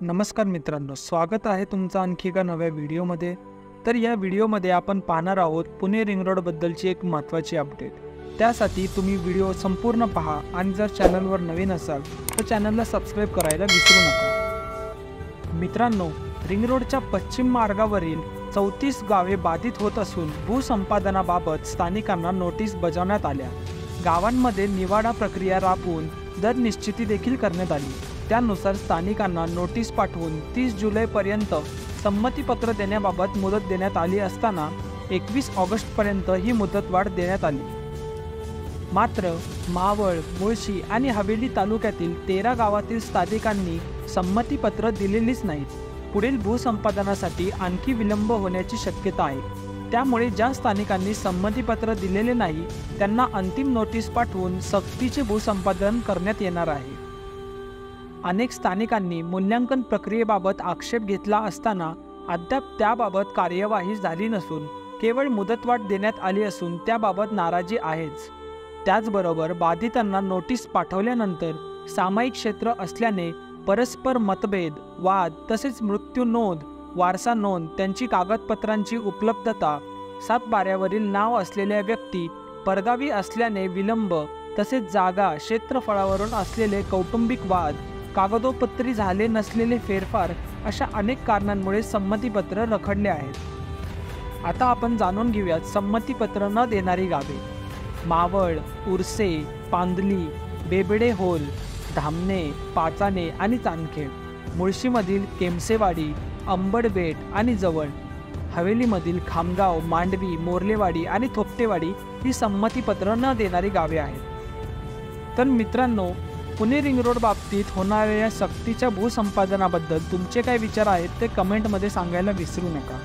नमस्कार मित्रांनो, स्वागत आहे तुमचं आणखी एका नव्या व्हिडिओमध्ये। तर या व्हिडिओमध्ये आपण पाहणार आहोत पुणे रिंग रोड बद्दलची एक महत्त्वाची अपडेट। त्यासाठी तुम्ही व्हिडिओ संपूर्ण पहा आणि जर चॅनलवर नवीन असाल तर चॅनलला सबस्क्राइब करायला विसरू नका। मित्रांनो, रिंग रोडच्या पश्चिम मार्गावरील 34 गावे बाधित होत असून भूसंपादनाबाबत स्थानिकांना नोटीस बजावण्यात आल्या। गावांमध्ये निवाडा प्रक्रिया राबवून दर निश्चिती देखील करण्यात आली। त्यानुसार स्थानिकांना नोटीस पाठवून 30 जुलैपर्यंत संमतीपत्र देण्याबाबत मुदत देण्यात आली असताना 21 ऑगस्टपर्यंत ही मुदतवाढ देण्यात आली। मात्र मावळ, मुळशी आणि हवेली तालुक्यातील 13 गावातील स्थानिकांनी संमतीपत्र दिलेलीच नाहीत। पुढील भूसंपादनासाठी आणखी विलंब होण्याची शक्यता आहे। त्यामुळे ज्या स्थानिकांनी संमतीपत्र दिलेले नाही त्यांना अंतिम नोटीस पाठवून सक्तीचे भूसंपादन करण्यात येणार आहे। अनेक स्थानिकांनी मूल्यांकन प्रक्रियेबाबत आक्षेप घेतला असताना अद्याप त्याबाबत कार्यवाही झाली नसून केवळ मुदतवाढ देण्यात आली असून त्याबाबत नाराजी आहेच। त्याचबरोबर बाधितांना नोटीस पाठवल्यानंतर सामायिक क्षेत्र असल्याने परस्पर मतभेद, वाद तसेच मृत्यू नोंद, वारसा नोंद, त्यांची कागदपत्रांची उपलब्धता, सातबाऱ्यावरील नाव असलेल्या व्यक्ती परगावी असल्याने विलंब, तसेच जागा क्षेत्रफळावरून असलेले कौटुंबिक वाद, कागदोपत्री झाले नसलेले फेरफार अशा अनेक कारणांमुळे संमतीपत्र रखडले आहेत। आता आपण जाणून घेऊयात संमतीपत्र न देणारी गावे। मावळ, उरसे, पांदली, बेबडे होल, धामणे, पाचाणे आणि चांदखेड। मुळशीमधील केमसेवाडी, अंबडबेट आणि जवळ। हवेलीमधील खामगाव, मांडवी, मोर्लेवाडी आणि थोपटेवाडी ही संमतीपत्र न देणारी गावे आहेत। तर मित्रांनो, पुणे रिंग रोड बाबतीत होणाऱ्या सक्तीच्या भूसंपादनाबद्दल तुमचे काय विचार आहेत ते कमेंटमध्ये सांगायला विसरू नका।